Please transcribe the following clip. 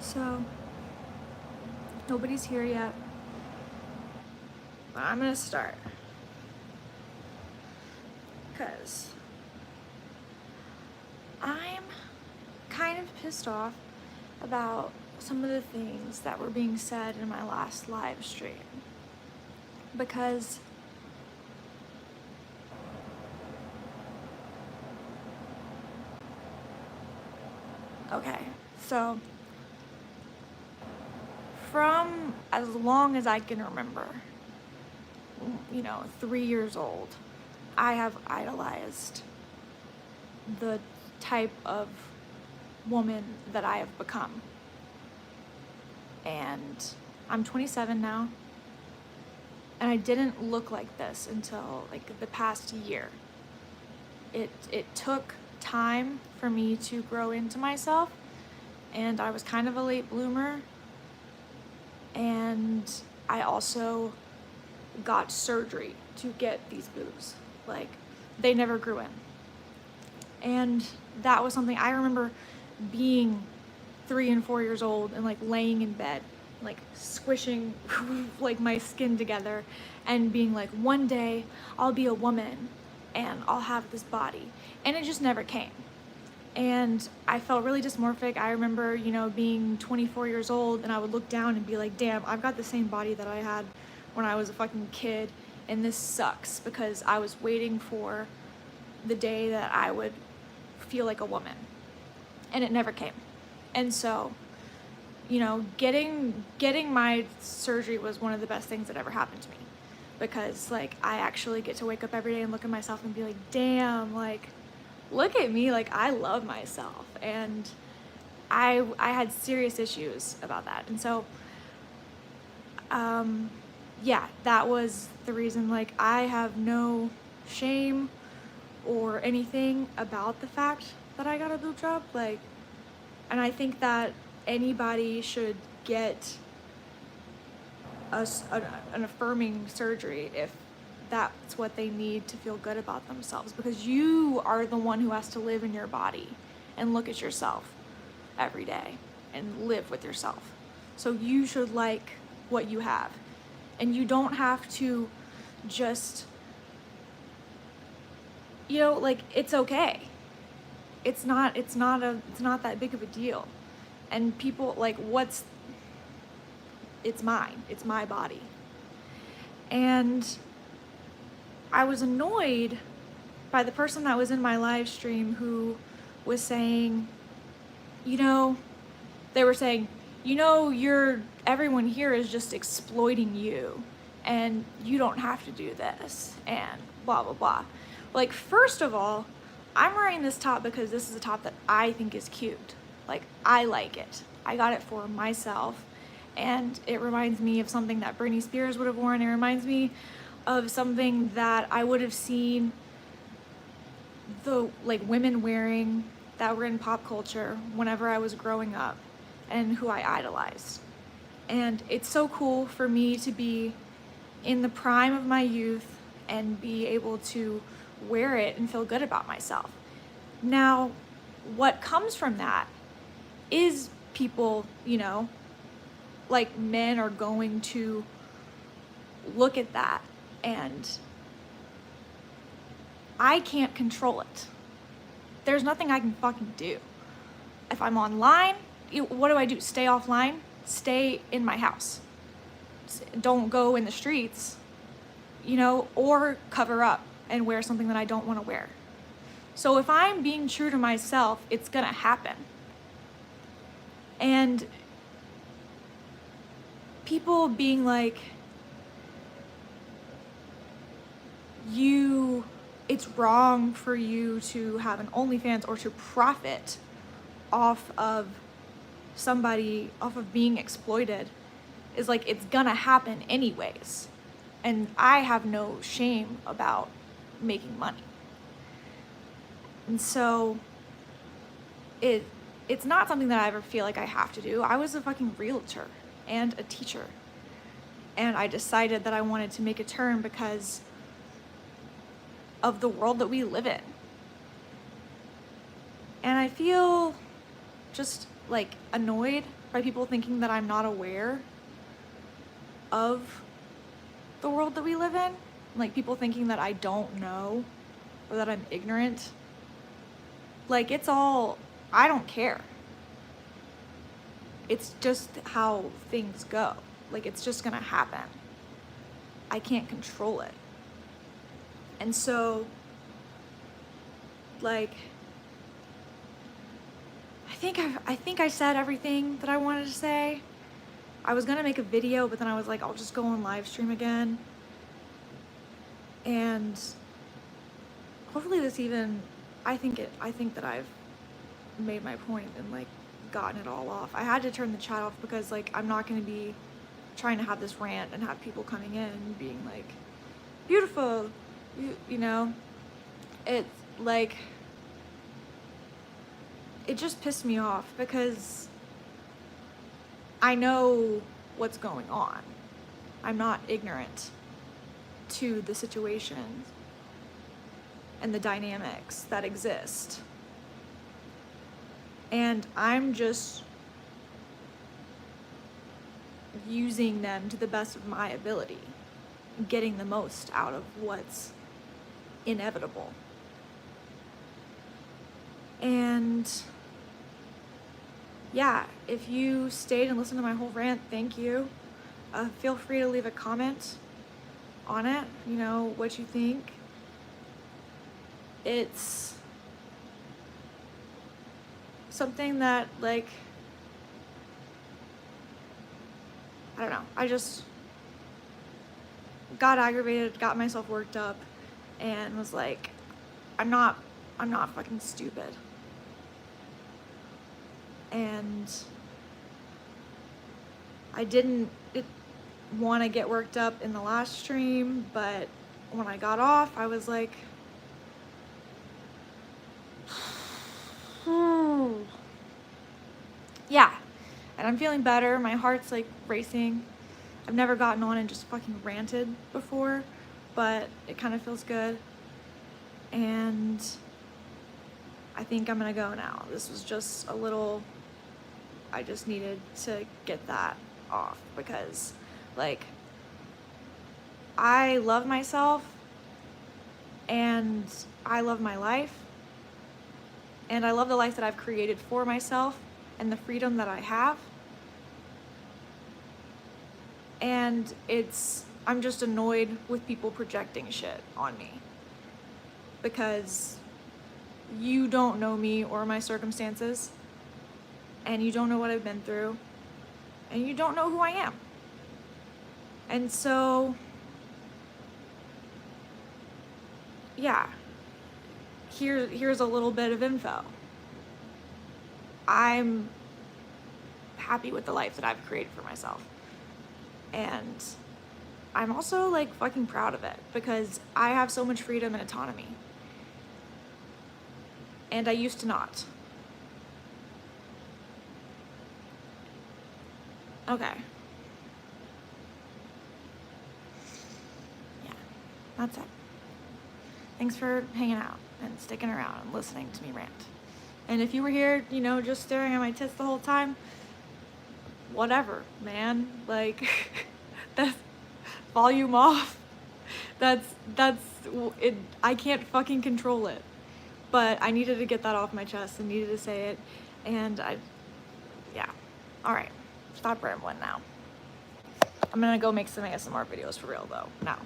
So, nobody's here yet, but I'm gonna start. Because I'm kind of pissed off about some of the things that were being said in my last live stream. Because okay, so from as long as I can remember, 3 years old, I have idolized the type of woman that I have become. And I'm 27 now, and I didn't look like this until like the past year. It took time for me to grow into myself, and I was kind of a late bloomer. And I also got surgery to get these boobs. Like, they never grew in. And that was something I remember being 3 and 4 years old and like laying in bed, like squishing like my skin together and being like, one day I'll be a woman and I'll have this body. And it just never came. And I felt really dysmorphic. I remember, being 24 years old, and I would look down and be like, damn, I've got the same body that I had when I was a fucking kid, and this sucks, because I was waiting for the day that I would feel like a woman, and it never came. And so, getting my surgery was one of the best things that ever happened to me, because like I actually get to wake up every day and look at myself and be like, damn, like, look at me, like I love myself. And I had serious issues about that. And so yeah, that was the reason. Like, I have no shame or anything about the fact that I got a boob job. Like, and I think that anybody should get an affirming surgery if that's what they need to feel good about themselves, because you are the one who has to live in your body and look at yourself every day and live with yourself. So you should like what you have, and you don't have to just, like, it's okay. It's not that big of a deal. And people like, it's mine. It's my body. And I was annoyed by the person that was in my live stream who was saying, they were saying, everyone here is just exploiting you, and you don't have to do this, and blah, blah, blah. Like, first of all, I'm wearing this top because this is a top that I think is cute. Like, I like it. I got it for myself, and it reminds me of something that Britney Spears would have worn. It reminds me of something that I would have seen the women wearing that were in pop culture whenever I was growing up and who I idolized. And it's so cool for me to be in the prime of my youth and be able to wear it and feel good about myself. Now, what comes from that is people, like, men are going to look at that, and I can't control it. There's nothing I can fucking do. If I'm online, what do? Stay offline? Stay in my house. Don't go in the streets, or cover up and wear something that I don't want to wear. So if I'm being true to myself, it's gonna happen. And people being like, it's wrong for you to have an OnlyFans or to profit off of being exploited, is like, it's gonna happen anyways. And I have no shame about making money. And so it's not something that I ever feel like I have to do. I was a fucking realtor and a teacher, and I decided that I wanted to make a turn because of the world that we live in. And I feel just like annoyed by people thinking that I'm not aware of the world that we live in. Like people thinking that I don't know or that I'm ignorant. Like it's all, I don't care. It's just how things go. Like it's just gonna happen. I can't control it. And so, like, I think I said everything that I wanted to say. I was gonna make a video, but then I was like, I'll just go on live stream again. And hopefully this even, I think that I've made my point and like gotten it all off. I had to turn the chat off because like I'm not gonna be trying to have this rant and have people coming in and being like, beautiful, you know? It's like, it just pissed me off because I know what's going on. I'm not ignorant to the situations and the dynamics that exist. And I'm just using them to the best of my ability, getting the most out of what's inevitable. And yeah, if you stayed and listened to my whole rant, thank you. Feel free to leave a comment on it, you know, what you think. It's something that, like, I don't know, I just got aggravated, got myself worked up, and was like, I'm not fucking stupid. And I didn't want to get worked up in the last stream, but when I got off, I was like, yeah, and I'm feeling better. My heart's like racing. I've never gotten on and just fucking ranted before, but it kind of feels good. And I think I'm gonna go now. This was just a little, I just needed to get that off because, like, I love myself and I love my life and I love the life that I've created for myself and the freedom that I have. And I'm just annoyed with people projecting shit on me because you don't know me or my circumstances, and you don't know what I've been through, and you don't know who I am. And so, yeah, here's a little bit of info. I'm happy with the life that I've created for myself. And I'm also like fucking proud of it because I have so much freedom and autonomy. And I used to not. Okay. Yeah, that's it. Thanks for hanging out and sticking around and listening to me rant. And if you were here, you know, just staring at my tits the whole time, whatever, man. Like, that's volume off. That's it. I can't fucking control it. But I needed to get that off my chest and needed to say it. And yeah. All right. Stop rambling now. I'm gonna go make some ASMR videos for real though, now.